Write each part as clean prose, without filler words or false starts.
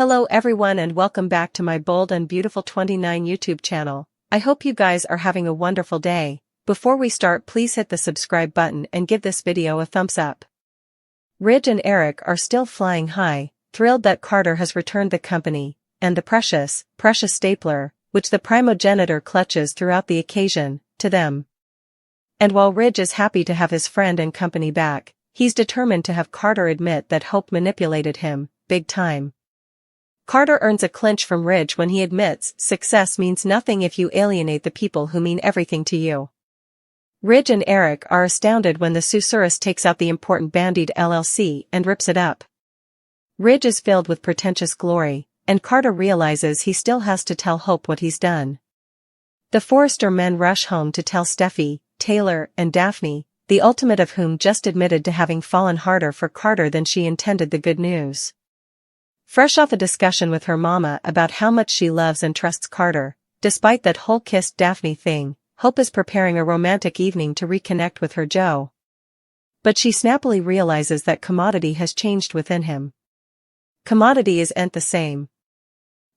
Hello everyone and welcome back to my Bold and Beautiful 29 YouTube channel. I hope you guys are having a wonderful day. Before we start, please hit the subscribe button and give this video a thumbs up. Ridge and Eric are still flying high, thrilled that Carter has returned the company, and the precious stapler, which the primogenitor clutches throughout the occasion, to them. And while Ridge is happy to have his friend and company back, he's determined to have Carter admit that Hope manipulated him, big time. Carter earns a clinch from Ridge when he admits success means nothing if you alienate the people who mean everything to you. Ridge and Eric are astounded when the susurrus takes out the important bandied LLC and rips it up. Ridge is filled with pretentious glory, and Carter realizes he still has to tell Hope what he's done. The Forrester men rush home to tell Steffi, Taylor, and Daphne, the ultimate of whom just admitted to having fallen harder for Carter than she intended, the good news. Fresh off a discussion with her mama about how much she loves and trusts Carter, despite that whole kissed Daphne thing, Hope is preparing a romantic evening to reconnect with her Joe. But she snappily realizes that Commodity has changed within him. Commodity ain't the same.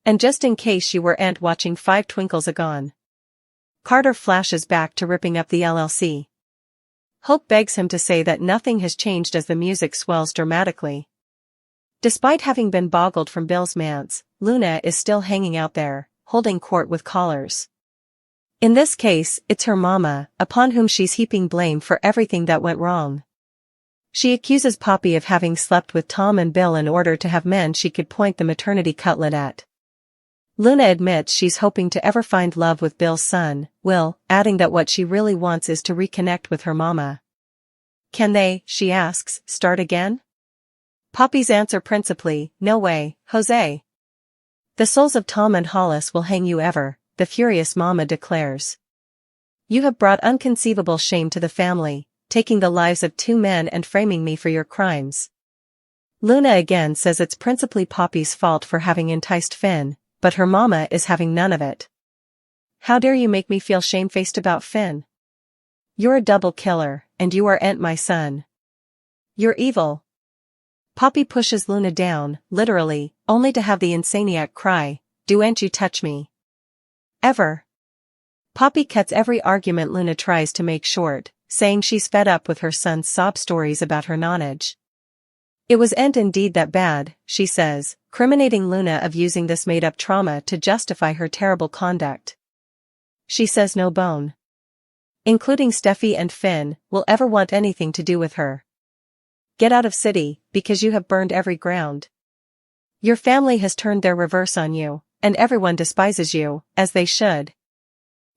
And just in case you weren't watching Five Twinkles Agone, Carter flashes back to ripping up the LLC. Hope begs him to say that nothing has changed as the music swells dramatically. Despite having been boggled from Bill's manse, Luna is still hanging out there, holding court with callers. In this case, it's her mama, upon whom she's heaping blame for everything that went wrong. She accuses Poppy of having slept with Tom and Bill in order to have men she could point the maternity cutlet at. Luna admits she's hoping to ever find love with Bill's son, Will, adding that what she really wants is to reconnect with her mama. Can they, she asks, start again? Poppy's answer principally, no way, Jose. The souls of Tom and Hollis will hang you ever, the furious mama declares. You have brought unconceivable shame to the family, taking the lives of two men and framing me for your crimes. Luna again says it's principally Poppy's fault for having enticed Finn, but her mama is having none of it. How dare you make me feel shamefaced about Finn? You're a double killer, and you aren't my son. You're evil. Poppy pushes Luna down, literally, only to have the insaniac cry, "Don't you touch me. Ever." Poppy cuts every argument Luna tries to make short, saying she's fed up with her son's sob stories about her nonage. It wasn't indeed that bad, she says, criminating Luna of using this made-up trauma to justify her terrible conduct. She says no bone, including Steffi and Finn, will ever want anything to do with her. Get out of city, because you have burned every ground. Your family has turned their reverse on you, and everyone despises you, as they should.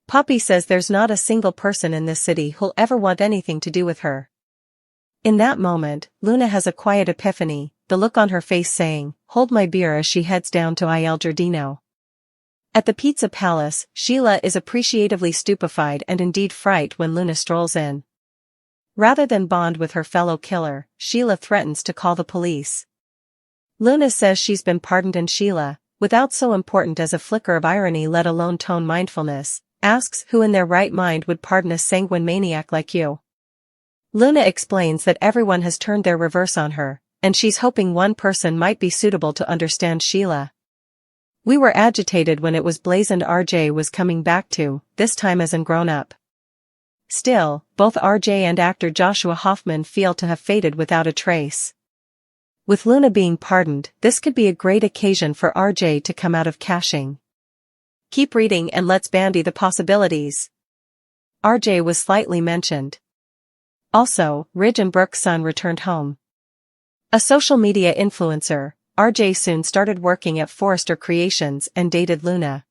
Poppy says there's not a single person in this city who'll ever want anything to do with her. In that moment, Luna has a quiet epiphany, the look on her face saying, hold my beer, as she heads down to Il Giardino. At the Pizza Palace, Sheila is appreciatively stupefied and indeed frightened when Luna strolls in. Rather than bond with her fellow killer, Sheila threatens to call the police. Luna says she's been pardoned, and Sheila, without so important as a flicker of irony let alone tone mindfulness, asks who in their right mind would pardon a sanguine maniac like you. Luna explains that everyone has turned their reverse on her, and she's hoping one person might be suitable to understand Sheila. We were agitated when it was blazoned RJ was coming back to, this time as an grown-up. Still, both RJ and actor Joshua Hoffman feel to have faded without a trace. With Luna being pardoned, this could be a great occasion for RJ to come out of caching. Keep reading and let's bandy the possibilities. RJ was slightly mentioned. Also, Ridge and Brooke's son returned home. A social media influencer, RJ soon started working at Forrester Creations and dated Luna.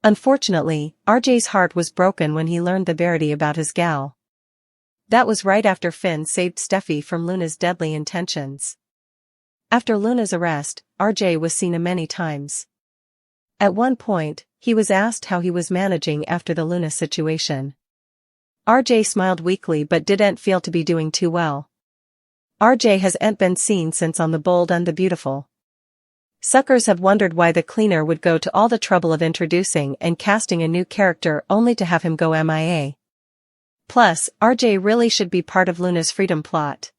Unfortunately, RJ's heart was broken when he learned the verity about his gal. That was right after Finn saved Steffi from Luna's deadly intentions. After Luna's arrest, RJ was seen many times. At one point, he was asked how he was managing after the Luna situation. RJ smiled weakly but didn't feel to be doing too well. RJ hasn't been seen since on The Bold and the Beautiful. Suckers have wondered why the cleaner would go to all the trouble of introducing and casting a new character only to have him go MIA. Plus, RJ really should be part of Luna's freedom plot.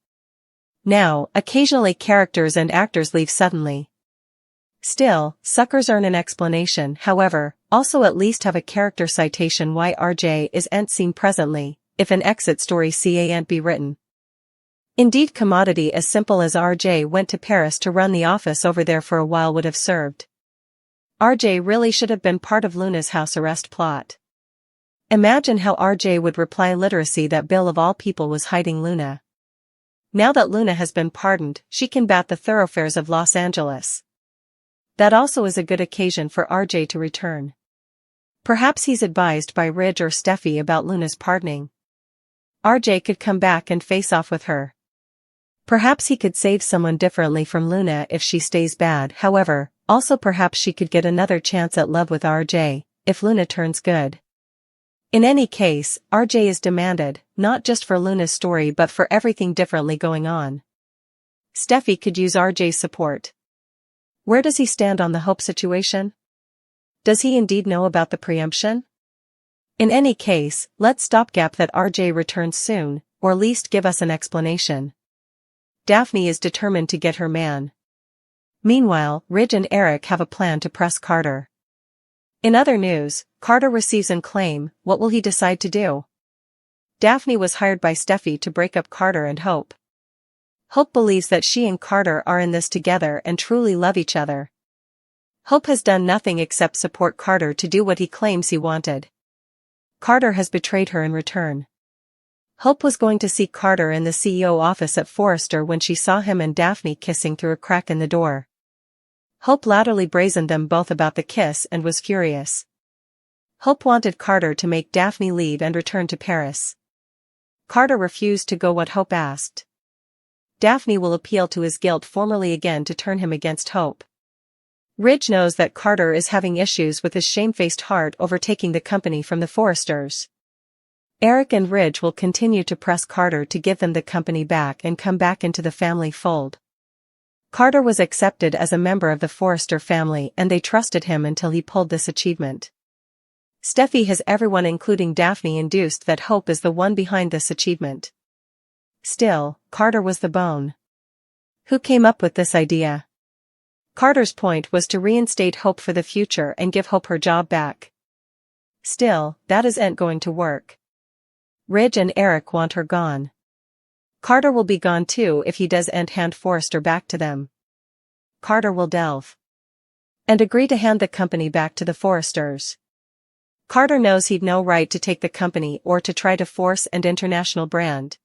Now, occasionally characters and actors leave suddenly. Still, suckers earn an explanation, however, also at least have a character citation why RJ is ain't seen presently, if an exit story can't be written. Indeed, commodity as simple as RJ went to Paris to run the office over there for a while would have served. RJ really should have been part of Luna's house arrest plot. Imagine how RJ would reply literacy that Bill of all people was hiding Luna. Now that Luna has been pardoned, she can bat the thoroughfares of Los Angeles. That also is a good occasion for RJ to return. Perhaps he's advised by Ridge or Steffi about Luna's pardoning. RJ could come back and face off with her. Perhaps he could save someone differently from Luna if she stays bad, however, also perhaps she could get another chance at love with RJ, if Luna turns good. In any case, RJ is demanded, not just for Luna's story but for everything differently going on. Steffi could use RJ's support. Where does he stand on the Hope situation? Does he indeed know about the preemption? In any case, let's stopgap that RJ returns soon, or at least give us an explanation. Daphne is determined to get her man. Meanwhile, Ridge and Eric have a plan to press Carter. In other news, Carter receives an claim. What will he decide to do? Daphne was hired by Steffi to break up Carter and Hope. Hope believes that she and Carter are in this together and truly love each other. Hope has done nothing except support Carter to do what he claims he wanted. Carter has betrayed her in return. Hope was going to see Carter in the CEO office at Forrester when she saw him and Daphne kissing through a crack in the door. Hope latterly brazened them both about the kiss and was furious. Hope wanted Carter to make Daphne leave and return to Paris. Carter refused to go what Hope asked. Daphne will appeal to his guilt formally again to turn him against Hope. Ridge knows that Carter is having issues with his shamefaced heart over taking the company from the Forresters. Eric and Ridge will continue to press Carter to give them the company back and come back into the family fold. Carter was accepted as a member of the Forrester family and they trusted him until he pulled this achievement. Steffi has everyone including Daphne induced that Hope is the one behind this achievement. Still, Carter was the bone. Who came up with this idea? Carter's point was to reinstate Hope for the future and give Hope her job back. Still, that isn't going to work. Ridge and Eric want her gone. Carter will be gone too if he doesn't hand Forrester back to them. Carter will delve and agree to hand the company back to the Forresters. Carter knows he'd no right to take the company or to try to force an international brand.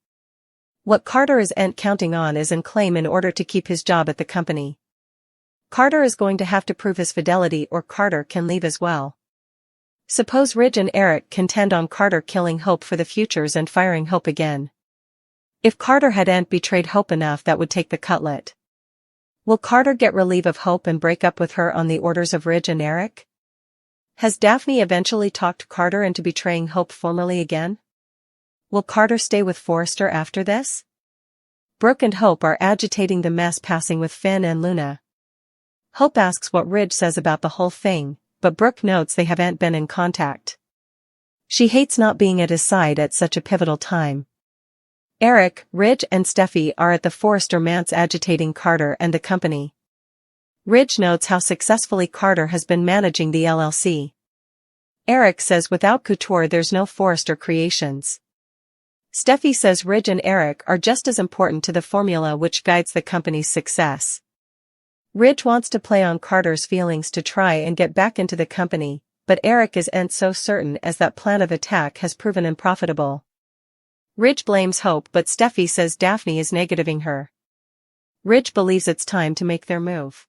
What Carter isn't counting on is an claim in order to keep his job at the company. Carter is going to have to prove his fidelity or Carter can leave as well. Suppose Ridge and Eric contend on Carter killing Hope for the futures and firing Hope again. If Carter hadn't betrayed Hope enough, that would take the cutlet. Will Carter get relief of Hope and break up with her on the orders of Ridge and Eric? Has Daphne eventually talked Carter into betraying Hope formally again? Will Carter stay with Forrester after this? Brooke and Hope are agitating the mess passing with Finn and Luna. Hope asks what Ridge says about the whole thing, but Brooke notes they haven't been in contact. She hates not being at his side at such a pivotal time. Eric, Ridge and Steffi are at the Forrester manse agitating Carter and the company. Ridge notes how successfully Carter has been managing the LLC. Eric says without Couture there's no Forrester Creations. Steffi says Ridge and Eric are just as important to the formula which guides the company's success. Ridge wants to play on Carter's feelings to try and get back into the company, but Eric isn't so certain as that plan of attack has proven unprofitable. Ridge blames Hope but Steffi says Daphne is negativing her. Ridge believes it's time to make their move.